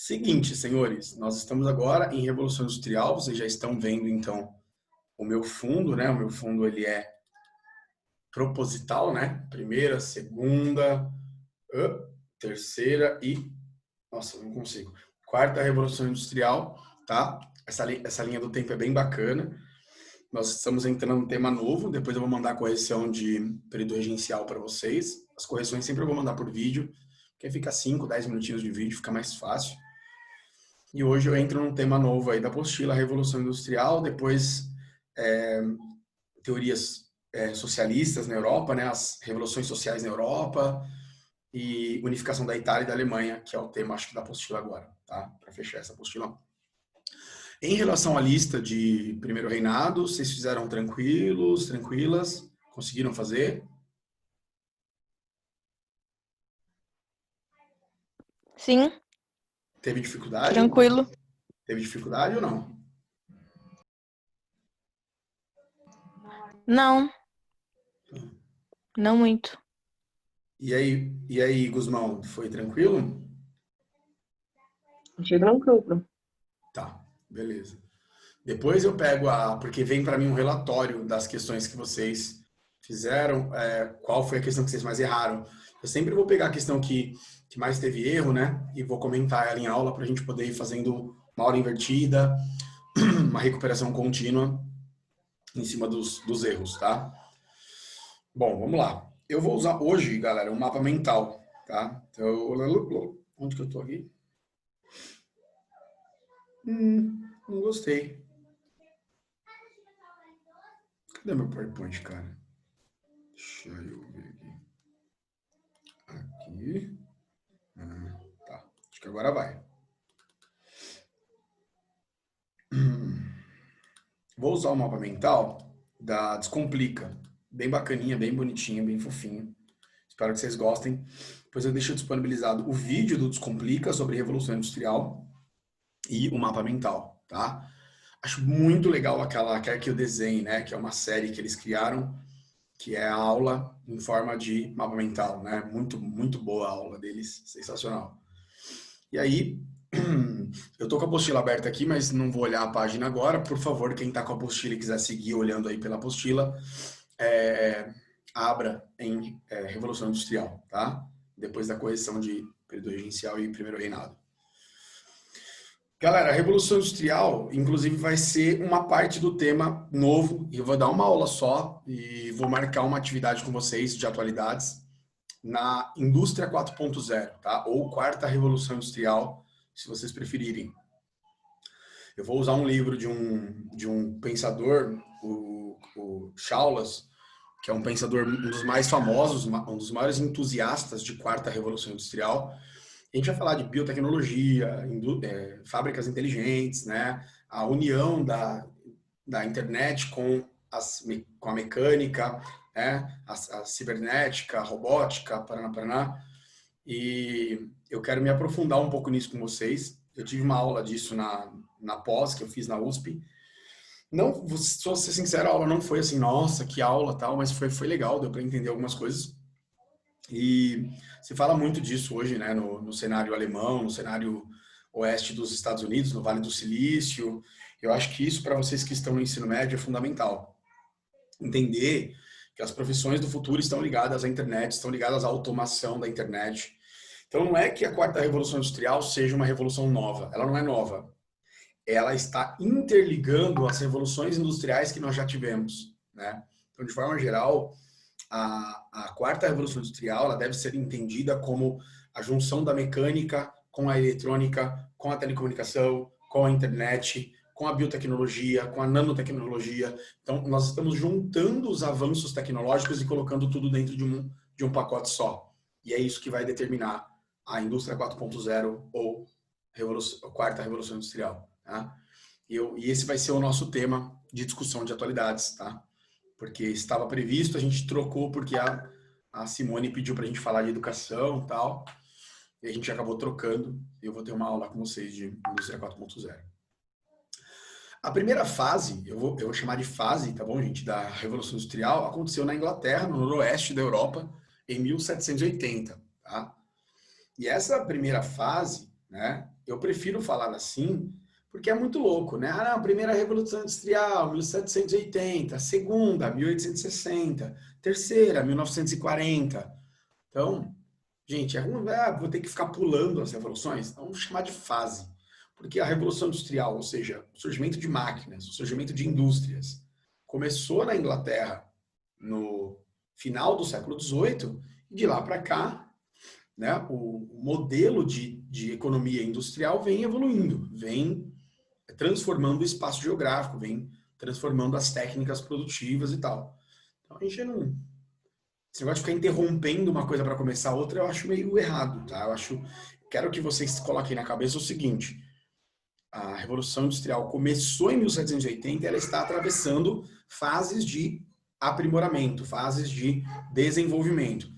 Seguinte, senhores, nós estamos agora em Revolução Industrial, vocês já estão vendo, então, o meu fundo, né? O meu fundo, ele é proposital, né? Primeira, segunda, terceira e... Nossa, não consigo. Quarta Revolução Industrial, tá? Essa linha do tempo é bem bacana. Nós estamos entrando num tema novo, depois eu vou mandar a correção de período regencial para vocês. As correções sempre eu vou mandar por vídeo, porque fica 5, 10 minutinhos de vídeo, fica mais fácil. E hoje eu entro num tema novo aí da apostila, Revolução Industrial, depois teorias socialistas na Europa, né, as revoluções sociais na Europa e unificação da Itália e da Alemanha, que é o tema, acho que, da apostila agora, tá? Para fechar essa apostila. Em relação à lista de primeiro reinado, vocês fizeram tranquilos, tranquilas? Conseguiram fazer? Sim, Teve dificuldade? tranquilo. Teve dificuldade ou não? Não, não muito. E aí, Guzmão, foi tranquilo? Achei tranquilo. Tá, beleza. Depois eu pego porque vem para mim um relatório das questões que vocês fizeram, qual foi a questão que vocês mais erraram. Eu sempre vou pegar a questão que mais teve erro, né? E vou comentar ela em aula para a gente poder ir fazendo uma aula invertida, uma recuperação contínua em cima dos erros, tá? Bom, vamos lá. Eu vou usar hoje, galera, um mapa mental, tá? Então, onde que eu tô aqui? Não gostei. Cadê meu PowerPoint, cara? Deixa eu ver aqui. Tá. Acho que agora vai. Vou usar o mapa mental da Descomplica. Bem bacaninha, bem bonitinha, bem fofinho. Espero que vocês gostem. Depois eu deixo disponibilizado o vídeo do Descomplica sobre Revolução Industrial e o mapa mental, tá? Acho muito legal aquela Quer Que Eu Desenhe, né? Que é uma série que eles criaram, que é a aula em forma de mapa mental, né? Muito, muito boa a aula deles, sensacional. E aí, eu tô com a apostila aberta aqui, mas não vou olhar a página agora. Por favor, quem tá com a apostila e quiser seguir olhando aí pela apostila, abra em Revolução Industrial, tá? Depois da correção de período regencial e primeiro reinado. Galera, a Revolução Industrial, inclusive, vai ser uma parte do tema novo. E eu vou dar uma aula só e vou marcar uma atividade com vocês de atualidades na Indústria 4.0, tá? Ou Quarta Revolução Industrial, se vocês preferirem. Eu vou usar um livro de um pensador, o Chaulas, que é um pensador, um dos mais famosos, um dos maiores entusiastas de Quarta Revolução Industrial. A gente vai falar de biotecnologia, fábricas inteligentes, né? A união da internet com a mecânica, né? A cibernética, a robótica, paraná. E eu quero me aprofundar um pouco nisso com vocês. Eu tive uma aula disso na pós que eu fiz na USP. Não, só ser sincero, a aula não foi assim, nossa, que aula tal, mas foi legal, deu para entender algumas coisas. E se fala muito disso hoje, né, no cenário alemão, no cenário oeste dos Estados Unidos, no Vale do Silício. Eu acho que isso, para vocês que estão no ensino médio, é fundamental. Entender que as profissões do futuro estão ligadas à internet, estão ligadas à automação da internet. Então, não é que a quarta revolução industrial seja uma revolução nova. Ela não é nova. Ela está interligando as revoluções industriais que nós já tivemos, né? Então, de forma geral, a quarta revolução industrial ela deve ser entendida como a junção da mecânica com a eletrônica, com a telecomunicação, com a internet, com a biotecnologia, com a nanotecnologia. Então, nós estamos juntando os avanços tecnológicos e colocando tudo dentro de um pacote só. E é isso que vai determinar a indústria 4.0 ou quarta revolução industrial. Tá? E esse vai ser o nosso tema de discussão de atualidades, tá? Porque estava previsto, a gente trocou porque a Simone pediu para a gente falar de educação e tal, e a gente acabou trocando, e eu vou ter uma aula com vocês de Indústria 4.0. A primeira fase, eu vou chamar de fase, tá bom, gente, da Revolução Industrial, aconteceu na Inglaterra, no noroeste da Europa, em 1780, tá? E essa primeira fase, né? Eu prefiro falar assim, porque é muito louco, né? Ah, não, primeira Revolução Industrial, 1780, segunda, 1860, terceira, 1940. Então, gente, é ruim, vou ter que ficar pulando as revoluções. Então, vamos chamar de fase. Porque a Revolução Industrial, ou seja, o surgimento de máquinas, o surgimento de indústrias, começou na Inglaterra no final do século XVIII, e de lá para cá, né, o modelo de economia industrial vem evoluindo, vem transformando o espaço geográfico, vem transformando as técnicas produtivas e tal. Então, a gente não... Esse negócio de ficar interrompendo uma coisa para começar outra, eu acho meio errado, tá? Quero que vocês coloquem na cabeça o seguinte: a Revolução Industrial começou em 1780 e ela está atravessando fases de aprimoramento, fases de desenvolvimento,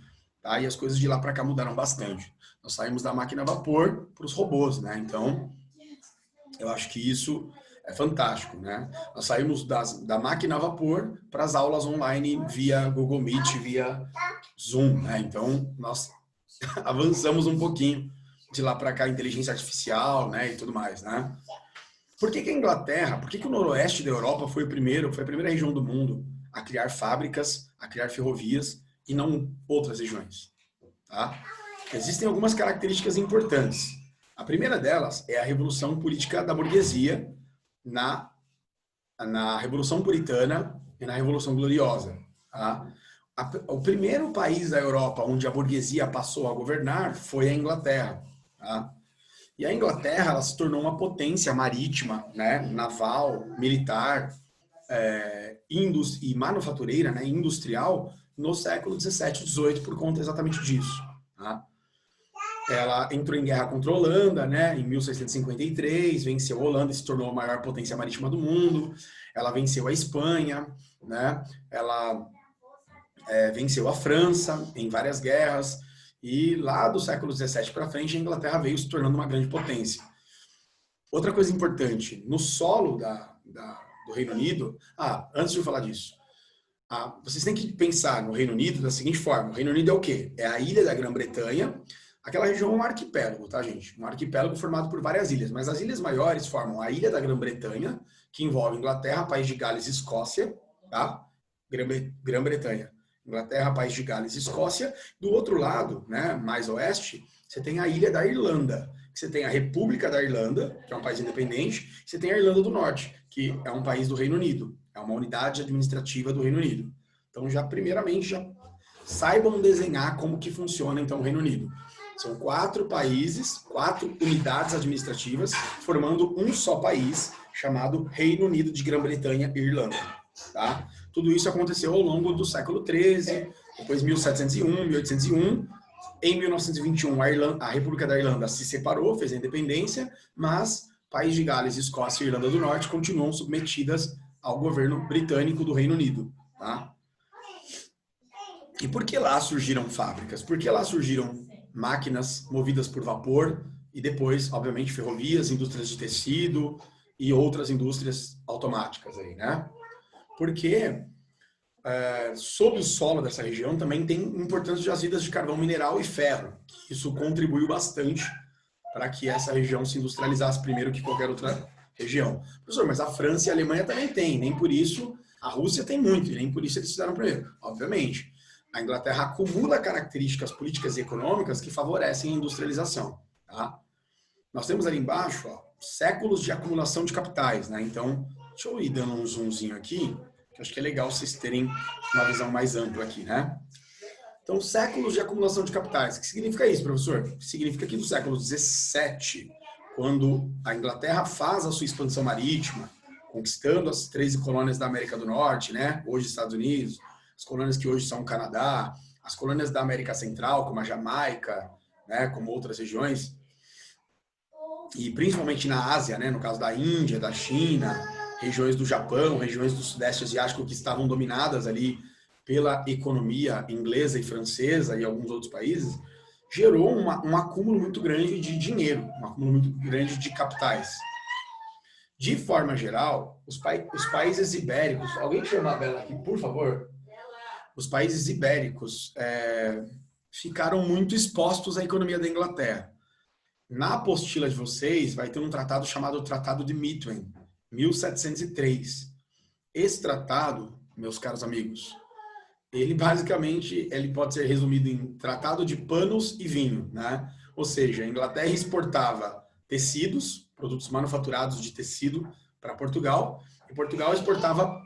tá? E as coisas de lá para cá mudaram bastante. Nós saímos da máquina a vapor para os robôs, né? Então, eu acho que isso é fantástico, né? Nós saímos da máquina a vapor para as aulas online via Google Meet, via Zoom, né? Então, nós avançamos um pouquinho de lá para cá, inteligência artificial, né, e tudo mais, né? Por que a Inglaterra, por que o noroeste da Europa foi a primeira região do mundo a criar fábricas, a criar ferrovias e não outras regiões, tá? Existem algumas características importantes. A primeira delas é a revolução política da burguesia na Revolução Puritana e na Revolução Gloriosa, tá? O primeiro país da Europa onde a burguesia passou a governar foi a Inglaterra, tá? E a Inglaterra, ela se tornou uma potência marítima, né, naval, militar, e manufatureira, né, industrial, no século 17 e 18 por conta exatamente disso, tá? Ela entrou em guerra contra a Holanda, né, em 1653, venceu a Holanda e se tornou a maior potência marítima do mundo. Ela venceu a Espanha, né, ela venceu a França em várias guerras, e lá do século 17 para frente, a Inglaterra veio se tornando uma grande potência. Outra coisa importante, no solo do Reino Unido... antes de eu falar disso, vocês têm que pensar no Reino Unido da seguinte forma: o Reino Unido é o quê? É a ilha da Grã-Bretanha. Aquela região é um arquipélago, tá, gente? Um arquipélago formado por várias ilhas, mas as ilhas maiores formam a ilha da Grã-Bretanha, que envolve Inglaterra, País de Gales e Escócia, tá? Grã-Bretanha, Inglaterra, País de Gales e Escócia. Do outro lado, né, mais oeste, você tem a ilha da Irlanda. Você tem a República da Irlanda, que é um país independente. Você tem a Irlanda do Norte, que é um país do Reino Unido. É uma unidade administrativa do Reino Unido. Então, primeiramente, já saibam desenhar como que funciona, então, o Reino Unido. São 4 países, 4 unidades administrativas, formando um só país, chamado Reino Unido de Grã-Bretanha e Irlanda. Tá? Tudo isso aconteceu ao longo do século XIII, depois 1701, 1801. Em 1921, a República da Irlanda se separou, fez a independência, mas País de Gales, Escócia e Irlanda do Norte continuam submetidas ao governo britânico do Reino Unido. Tá? E por que lá surgiram fábricas? Por que lá surgiram máquinas movidas por vapor e depois, obviamente, ferrovias, indústrias de tecido e outras indústrias automáticas aí, né? Porque sob o solo dessa região também tem importância de jazidas de carvão mineral e ferro. Isso contribuiu bastante para que essa região se industrializasse primeiro que qualquer outra região. Professor, mas a França e a Alemanha também têm, nem por isso a Rússia tem muito, e nem por isso eles fizeram primeiro. Obviamente, a Inglaterra acumula características políticas e econômicas que favorecem a industrialização. Tá? Nós temos ali embaixo, séculos de acumulação de capitais, né? Então, deixa eu ir dando um zoomzinho aqui, que acho que é legal vocês terem uma visão mais ampla aqui, né? Então, séculos de acumulação de capitais. O que significa isso, professor? Significa que do século XVII, quando a Inglaterra faz a sua expansão marítima, conquistando as 13 colônias da América do Norte, né? Hoje Estados Unidos, as colônias que hoje são o Canadá, as colônias da América Central, como a Jamaica, né? Como outras regiões, e principalmente na Ásia, né? No caso da Índia, da China, regiões do Japão, regiões do Sudeste Asiático que estavam dominadas ali pela economia inglesa e francesa e alguns outros países, gerou um acúmulo muito grande de dinheiro, um acúmulo muito grande de capitais. De forma geral, os países ibéricos... Alguém chama a Bela aqui, por favor? Os países ibéricos ficaram muito expostos à economia da Inglaterra. Na apostila de vocês vai ter um tratado chamado Tratado de Methuen, 1703. Esse tratado, meus caros amigos, ele basicamente ele pode ser resumido em tratado de panos e vinho, né? Ou seja, a Inglaterra exportava tecidos, produtos manufaturados de tecido para Portugal, e Portugal exportava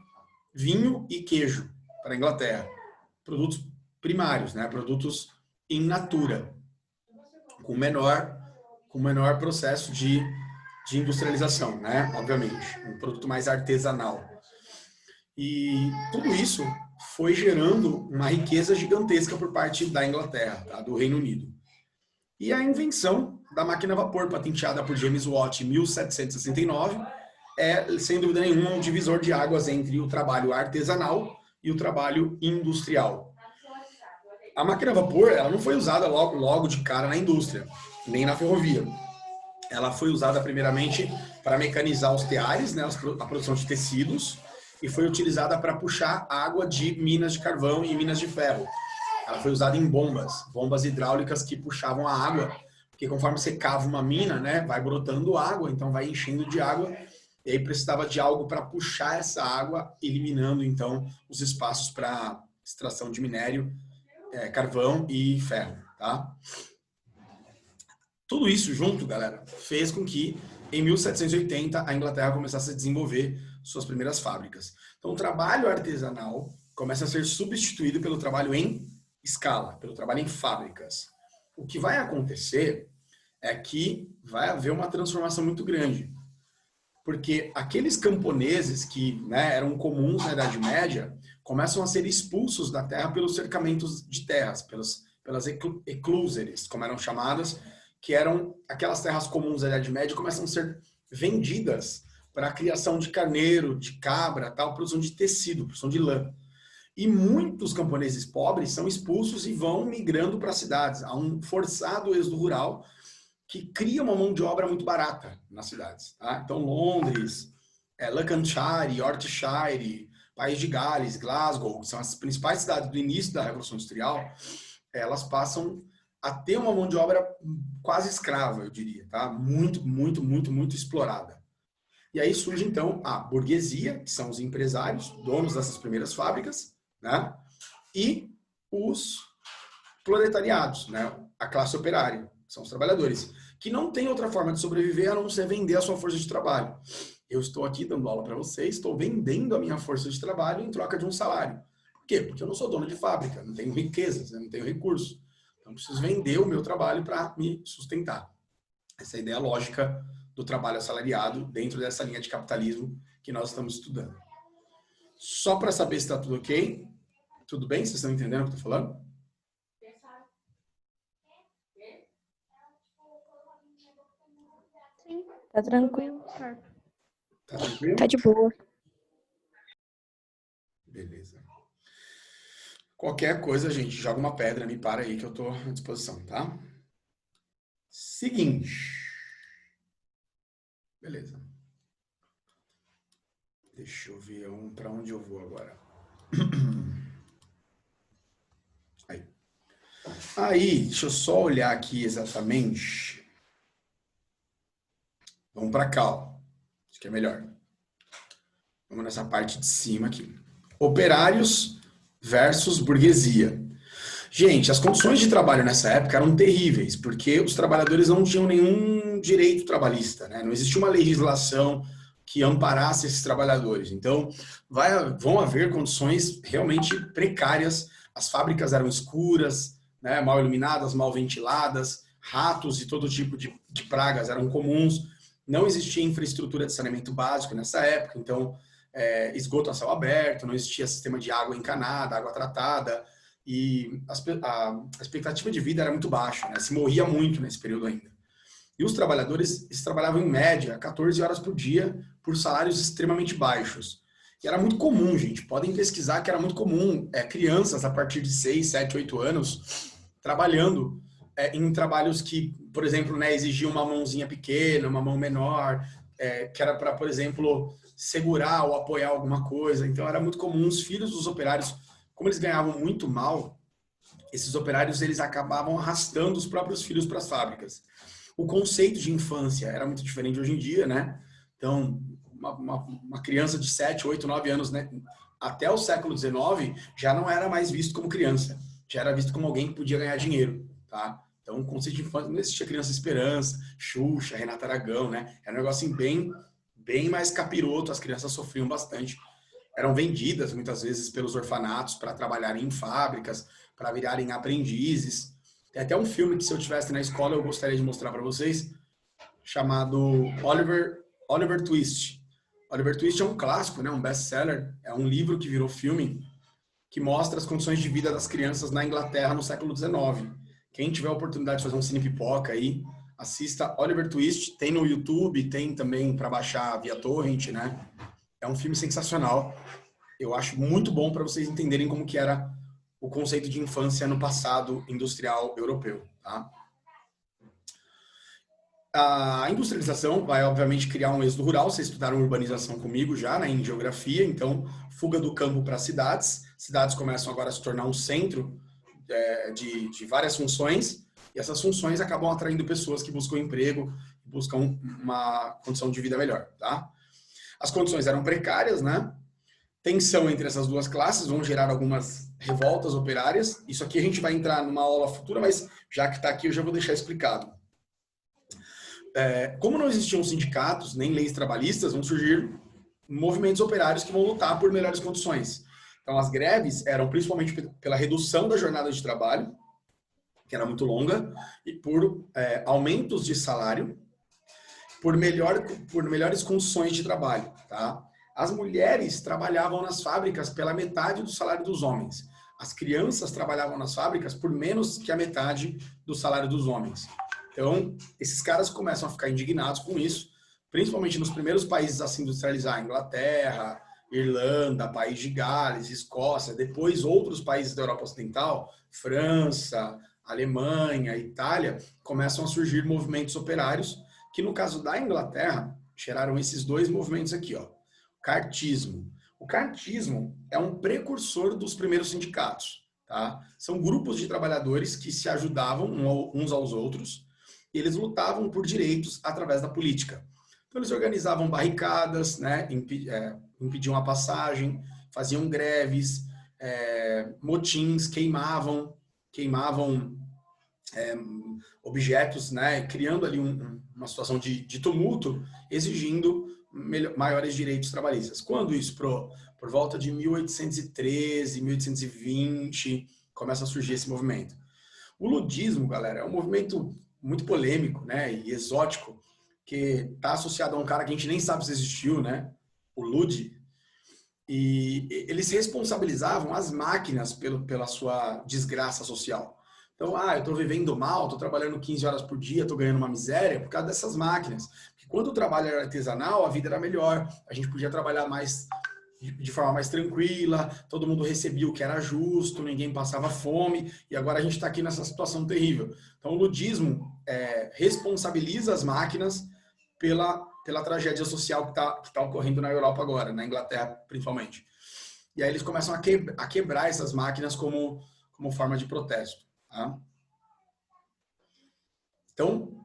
vinho e queijo para a Inglaterra. Produtos primários, né? Produtos in natura, com menor processo de industrialização, né? Obviamente, um produto mais artesanal. E tudo isso foi gerando uma riqueza gigantesca por parte da Inglaterra, tá? Do Reino Unido. E a invenção da máquina a vapor, patenteada por James Watt em 1769, é, sem dúvida nenhuma, um divisor de águas entre o trabalho artesanal e o trabalho industrial. A máquina a vapor, ela não foi usada logo de cara na indústria, nem na ferrovia. Ela foi usada primeiramente para mecanizar os teares, né, a produção de tecidos, e foi utilizada para puxar água de minas de carvão e minas de ferro. Ela foi usada em bombas hidráulicas que puxavam a água, porque conforme você cava uma mina, né, vai brotando água, então vai enchendo de água, e aí precisava de algo para puxar essa água, eliminando então os espaços para extração de minério, carvão e ferro, tá? Tudo isso junto, galera, fez com que em 1780 a Inglaterra começasse a desenvolver suas primeiras fábricas. Então o trabalho artesanal começa a ser substituído pelo trabalho em escala, pelo trabalho em fábricas. O que vai acontecer é que vai haver uma transformação muito grande. Porque aqueles camponeses que, né, eram comuns na Idade Média começam a ser expulsos da terra pelos cercamentos de terras, pelas eclúseres, como eram chamadas, que eram aquelas terras comuns da Idade Média, começam a ser vendidas para a criação de carneiro, de cabra, tal, produção de tecido, produção de lã. E muitos camponeses pobres são expulsos e vão migrando para as cidades. Há um forçado êxodo rural que cria uma mão de obra muito barata nas cidades. Tá? Então, Londres, Lancashire, Yorkshire, País de Gales, Glasgow, que são as principais cidades do início da Revolução Industrial, elas passam a ter uma mão de obra quase escrava, eu diria, tá? Muito explorada. E aí surge, então, a burguesia, que são os empresários, donos dessas primeiras fábricas, né? E os proletariados, né? A classe operária, que são os trabalhadores, que não tem outra forma de sobreviver a não ser vender a sua força de trabalho. Eu estou aqui dando aula para vocês, estou vendendo a minha força de trabalho em troca de um salário. Por quê? Porque eu não sou dono de fábrica, não tenho riquezas, não tenho recursos. Então, eu preciso vender o meu trabalho para me sustentar. Essa é a ideia lógica do trabalho assalariado dentro dessa linha de capitalismo que nós estamos estudando. Só para saber se está tudo ok? Tudo bem? Vocês estão entendendo o que eu estou falando? Sim, tá tranquilo. Tá tranquilo? Tá de boa. Beleza. Qualquer coisa, gente, joga uma pedra, me para aí que eu estou à disposição, tá? Seguinte. Beleza. Deixa eu ver para onde eu vou agora. Aí, deixa eu só olhar aqui exatamente. Vamos para cá, ó. Acho que é melhor. Vamos nessa parte de cima aqui. Operários versus burguesia. Gente, as condições de trabalho nessa época eram terríveis, porque os trabalhadores não tinham nenhum direito trabalhista, né? Não existia uma legislação que amparasse esses trabalhadores. Então, vão haver condições realmente precárias. As fábricas eram escuras, né? Mal iluminadas, mal ventiladas, ratos e todo tipo de pragas eram comuns. Não existia infraestrutura de saneamento básico nessa época, então esgoto a céu aberto, não existia sistema de água encanada, água tratada, e a expectativa de vida era muito baixa, né? Se morria muito nesse período ainda. E os trabalhadores, eles trabalhavam em média 14 horas por dia por salários extremamente baixos. E era muito comum, gente, podem pesquisar que era muito comum crianças a partir de 6, 7, 8 anos trabalhando em trabalhos que, por exemplo, né, exigiam uma mãozinha pequena, uma mão menor, que era para, por exemplo, segurar ou apoiar alguma coisa. Então era muito comum os filhos dos operários, como eles ganhavam muito mal, esses operários eles acabavam arrastando os próprios filhos para as fábricas. O conceito de infância era muito diferente de hoje em dia, né? Então, uma criança de 7, 8, 9 anos, né? Até o século XIX, já não era mais visto como criança. Já era visto como alguém que podia ganhar dinheiro, tá? Então, o conceito de infância, não existia Criança Esperança, Xuxa, Renata Aragão, né? Era um negócio assim, bem mais capiroto, as crianças sofriam bastante. Eram vendidas, muitas vezes, pelos orfanatos para trabalharem em fábricas, para virarem aprendizes. Tem até um filme que, se eu tivesse na escola, eu gostaria de mostrar para vocês, chamado Oliver Twist. Oliver Twist é um clássico, né? Um best-seller. É um livro que virou filme que mostra as condições de vida das crianças na Inglaterra no século XIX. Quem tiver a oportunidade de fazer um cine pipoca aí, assista Oliver Twist. Tem no YouTube, tem também para baixar via torrent, né? É um filme sensacional. Eu acho muito bom para vocês entenderem como que era o conceito de infância no passado industrial europeu, tá? A industrialização vai, obviamente, criar um êxodo rural. Vocês estudaram urbanização comigo já, né, em geografia. Então, fuga do campo para as cidades. Cidades começam agora a se tornar um centro de várias funções. E essas funções acabam atraindo pessoas que buscam emprego, buscam uma condição de vida melhor, tá? As condições eram precárias, né? Tensão entre essas duas classes vão gerar algumas revoltas operárias. Isso aqui a gente vai entrar numa aula futura, mas já que está aqui eu já vou deixar explicado. Como não existiam sindicatos nem leis trabalhistas, vão surgir movimentos operários que vão lutar por melhores condições. Então, as greves eram principalmente pela redução da jornada de trabalho, que era muito longa, e por aumentos de salário, por melhores condições de trabalho. Tá? As mulheres trabalhavam nas fábricas pela metade do salário dos homens. As crianças trabalhavam nas fábricas por menos que a metade do salário dos homens. Então, esses caras começam a ficar indignados com isso, principalmente nos primeiros países a se industrializar, Inglaterra, Irlanda, País de Gales, Escócia, depois outros países da Europa Ocidental, França, Alemanha, Itália, começam a surgir movimentos operários, que no caso da Inglaterra, geraram esses dois movimentos aqui, ó. Cartismo. O cartismo é um precursor dos primeiros sindicatos, tá? São grupos de trabalhadores que se ajudavam uns aos outros, e eles lutavam por direitos através da política. Então, eles organizavam barricadas, né, impediam a passagem, faziam greves, motins, queimavam objetos, né, criando ali uma situação de tumulto, exigindo maiores direitos trabalhistas. Quando isso? Por volta de 1813, 1820, começa a surgir esse movimento. O ludismo, galera, é um movimento muito polêmico, né, e exótico, que está associado a um cara que a gente nem sabe se existiu, né, o Lud, e eles responsabilizavam as máquinas pela sua desgraça social. Então, eu estou vivendo mal, estou trabalhando 15 horas por dia, estou ganhando uma miséria por causa dessas máquinas. Porque quando o trabalho era artesanal, a vida era melhor, a gente podia trabalhar mais de forma mais tranquila, todo mundo recebia o que era justo, ninguém passava fome, e agora a gente está aqui nessa situação terrível. Então, o ludismo responsabiliza as máquinas pela tragédia social que tá ocorrendo na Europa agora, na Inglaterra principalmente. E aí eles começam a quebrar essas máquinas como forma de protesto. Tá? Então,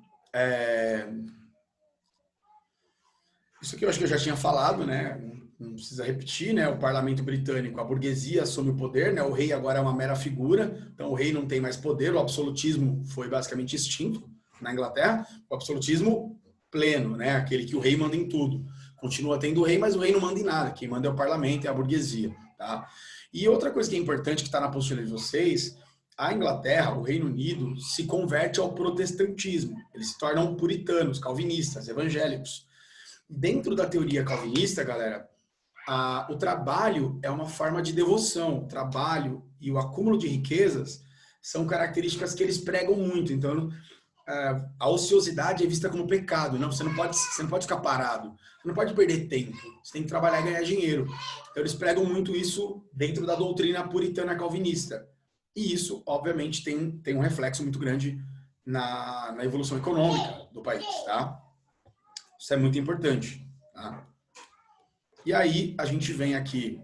isso aqui eu acho que eu já tinha falado, né? Não precisa repetir, né? O parlamento britânico, a burguesia assume o poder, né? O rei agora é uma mera figura, então o rei não tem mais poder, o absolutismo foi basicamente extinto na Inglaterra, o absolutismo pleno, né? Aquele que o rei manda em tudo. Continua tendo o rei, mas o rei não manda em nada, quem manda é o parlamento, é a burguesia, tá? E outra coisa que é importante, que está na apostila de vocês, a Inglaterra, o Reino Unido, se converte ao protestantismo, eles se tornam puritanos, calvinistas, evangélicos. Dentro da teoria calvinista, galera, o trabalho é uma forma de devoção. O trabalho e o acúmulo de riquezas são características que eles pregam muito. Então, a ociosidade é vista como pecado. Não, você não pode ficar parado. Você não pode perder tempo. Você tem que trabalhar e ganhar dinheiro. Então, eles pregam muito isso dentro da doutrina puritana calvinista. E isso, obviamente, tem um reflexo muito grande na evolução econômica do país, tá? Isso é muito importante, tá? E aí, a gente vem aqui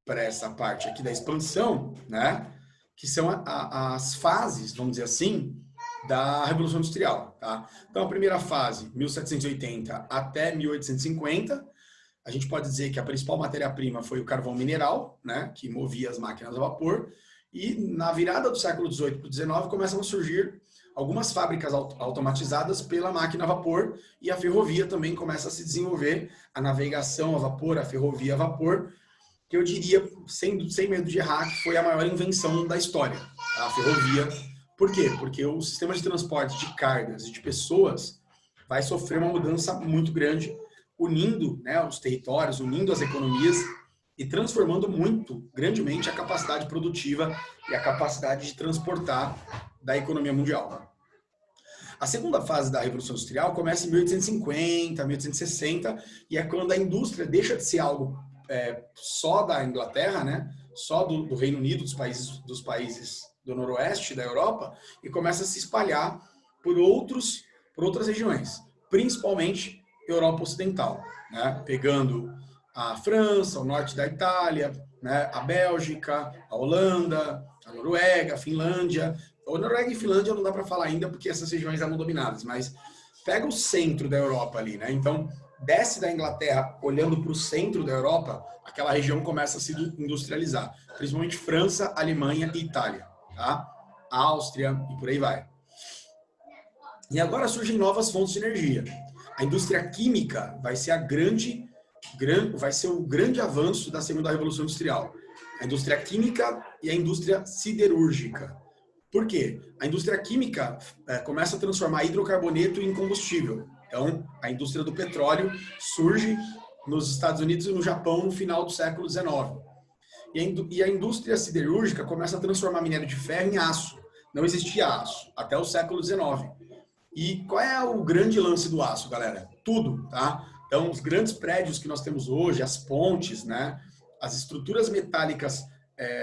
para essa parte aqui da expansão, né? Que são as fases, vamos dizer assim, da Revolução Industrial. Tá? Então, a primeira fase, 1780 até 1850, a gente pode dizer que a principal matéria-prima foi o carvão mineral, né, que movia as máquinas a vapor, e na virada do século XVIII para o XIX começam a surgir algumas fábricas automatizadas pela máquina a vapor, e a ferrovia também começa a se desenvolver, a navegação a vapor, a ferrovia a vapor, que eu diria, sem medo de errar, que foi a maior invenção da história, a ferrovia. Por quê? Porque o sistema de transporte de cargas e de pessoas vai sofrer uma mudança muito grande, unindo, né, os territórios, unindo as economias e transformando muito, grandemente, a capacidade produtiva e a capacidade de transportar da economia mundial. A segunda fase da Revolução Industrial começa em 1850, 1860, e é quando a indústria deixa de ser algo só da Inglaterra, né, só do Reino Unido, dos países do noroeste da Europa, e começa a se espalhar por outras regiões, principalmente Europa Ocidental, né, pegando a França, o norte da Itália, né, a Bélgica, a Holanda, a Noruega, a Finlândia. A Noruega e Finlândia não dá para falar ainda porque essas regiões eram dominadas, mas pega o centro da Europa ali, né? Então, desce da Inglaterra, olhando para o centro da Europa, aquela região começa a se industrializar, principalmente França, Alemanha e Itália, tá? Áustria e por aí vai. E agora surgem novas fontes de energia. A indústria química vai ser o grande avanço da segunda revolução industrial. A indústria química e a indústria siderúrgica. Por quê? A indústria química começa a transformar hidrocarboneto em combustível. Então, a indústria do petróleo surge nos Estados Unidos e no Japão no final do século XIX. E a indústria siderúrgica começa a transformar minério de ferro em aço. Não existia aço até o século XIX. E qual é o grande lance do aço, galera? Tudo, tá? Então, os grandes prédios que nós temos hoje, as pontes, né? As estruturas metálicas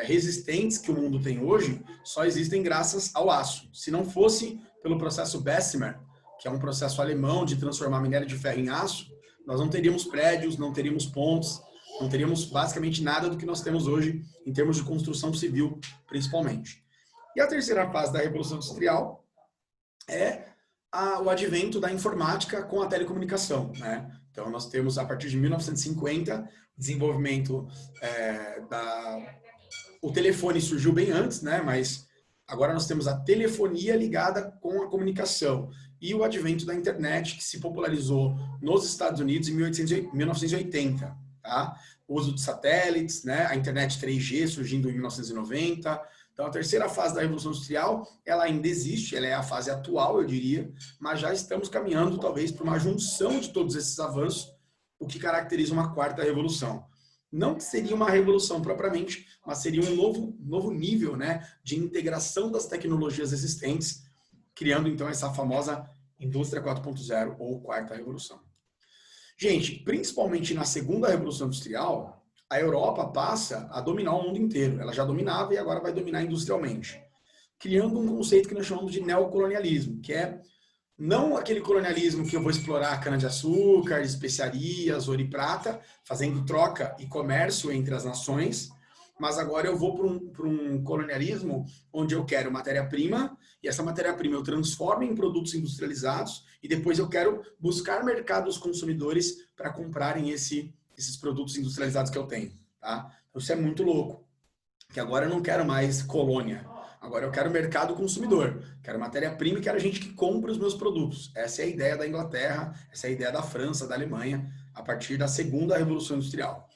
resistentes que o mundo tem hoje, só existem graças ao aço. Se não fosse pelo processo Bessemer, que é um processo alemão de transformar minério de ferro em aço, nós não teríamos prédios, não teríamos pontes, não teríamos basicamente nada do que nós temos hoje em termos de construção civil, principalmente. E a terceira fase da Revolução Industrial é o advento da informática com a telecomunicação, né? Então, nós temos, a partir de 1950, desenvolvimento o telefone surgiu bem antes, né? Mas agora nós temos a telefonia ligada com a comunicação e o advento da internet, que se popularizou nos Estados Unidos em 1980, tá? O uso de satélites, né? A internet 3G surgindo em 1990. Então, a terceira fase da Revolução Industrial, ela ainda existe, ela é a fase atual, eu diria, mas já estamos caminhando, talvez, para uma junção de todos esses avanços, o que caracteriza uma quarta revolução. Não que seria uma revolução propriamente, mas seria um novo nível, né, de integração das tecnologias existentes, criando, então, essa famosa indústria 4.0 ou quarta revolução. Gente, principalmente na segunda revolução industrial, a Europa passa a dominar o mundo inteiro. Ela já dominava e agora vai dominar industrialmente, criando um conceito que nós chamamos de neocolonialismo, que é não aquele colonialismo que eu vou explorar cana-de-açúcar, especiarias, ouro e prata, fazendo troca e comércio entre as nações, mas agora eu vou para um colonialismo onde eu quero matéria-prima, e essa matéria-prima eu transformo em produtos industrializados, e depois eu quero buscar mercados consumidores para comprarem esses produtos industrializados que eu tenho. Tá? Então, isso é muito louco, que agora eu não quero mais colônia. Agora eu quero mercado consumidor, quero matéria-prima e quero gente que compre os meus produtos. Essa é a ideia da Inglaterra, essa é a ideia da França, da Alemanha, a partir da segunda revolução industrial.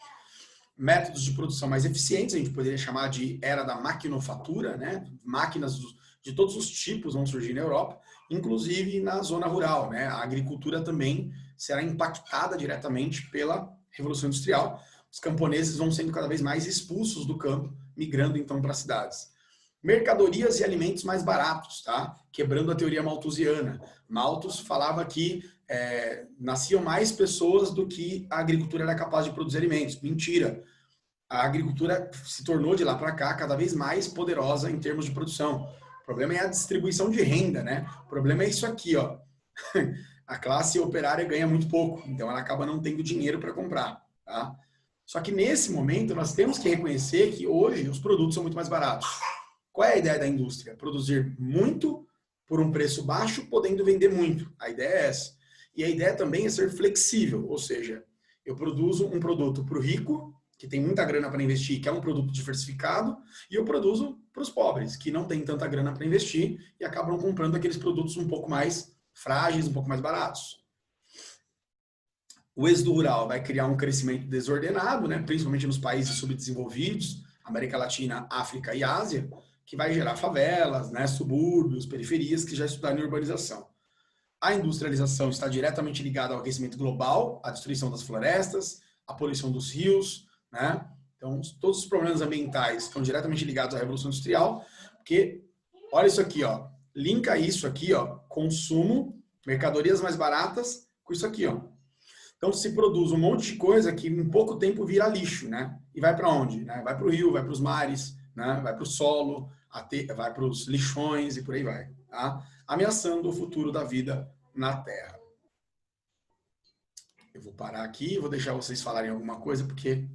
Métodos de produção mais eficientes, a gente poderia chamar de era da maquinofatura, né? Máquinas de todos os tipos vão surgir na Europa, inclusive na zona rural, né? A agricultura também será impactada diretamente pela revolução industrial. Os camponeses vão sendo cada vez mais expulsos do campo, migrando então para as cidades. Mercadorias e alimentos mais baratos, tá? Quebrando a teoria malthusiana. Malthus falava que nasciam mais pessoas do que a agricultura era capaz de produzir alimentos. Mentira. A agricultura se tornou de lá para cá cada vez mais poderosa em termos de produção. O problema é a distribuição de renda, né? O problema é isso aqui, ó. A classe operária ganha muito pouco, então ela acaba não tendo dinheiro para comprar, tá? Só que nesse momento nós temos que reconhecer que hoje os produtos são muito mais baratos. Qual é a ideia da indústria? Produzir muito por um preço baixo, podendo vender muito. A ideia é essa. E a ideia também é ser flexível, ou seja, eu produzo um produto para o rico, que tem muita grana para investir, que é um produto diversificado, e eu produzo para os pobres, que não têm tanta grana para investir e acabam comprando aqueles produtos um pouco mais frágeis, um pouco mais baratos. O êxodo rural vai criar um crescimento desordenado, né, principalmente nos países subdesenvolvidos, América Latina, África e Ásia, que vai gerar favelas, né, subúrbios, periferias, que já estudaram em urbanização. A industrialização está diretamente ligada ao aquecimento global, à destruição das florestas, à poluição dos rios, né? Então, todos os problemas ambientais estão diretamente ligados à Revolução Industrial, porque, olha isso aqui, ó, linka isso aqui, ó, consumo, mercadorias mais baratas, com isso aqui, ó. Então, se produz um monte de coisa que em pouco tempo vira lixo, né? E vai para onde? Né? Vai para o rio, vai para os mares, né? Vai para o solo, vai para os lixões e por aí vai, tá? Ameaçando o futuro da vida na Terra. Eu vou parar aqui, vou deixar vocês falarem alguma coisa, porque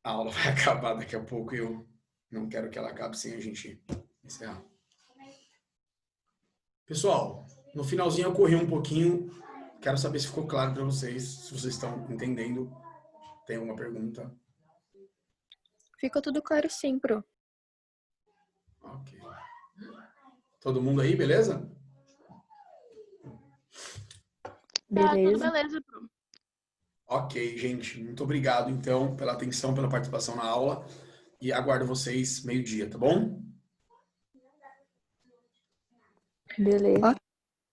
a aula vai acabar daqui a pouco e eu não quero que ela acabe sem a gente encerrar. Pessoal, no finalzinho eu corri um pouquinho, quero saber se ficou claro para vocês, se vocês estão entendendo. Tem alguma pergunta? Ficou tudo claro sim, Pro. Ok. Todo mundo aí, beleza? Tá, tudo Beleza. beleza, Pro. Ok, gente. Muito obrigado, então, pela atenção, pela participação na aula. E aguardo vocês meio-dia, tá bom? Beleza.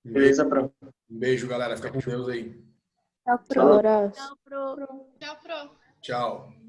Beleza, Pro. Um beijo, galera. Fica com Deus aí. Tchau, Pro. Tchau, Pro. Tchau, Pro. Tchau.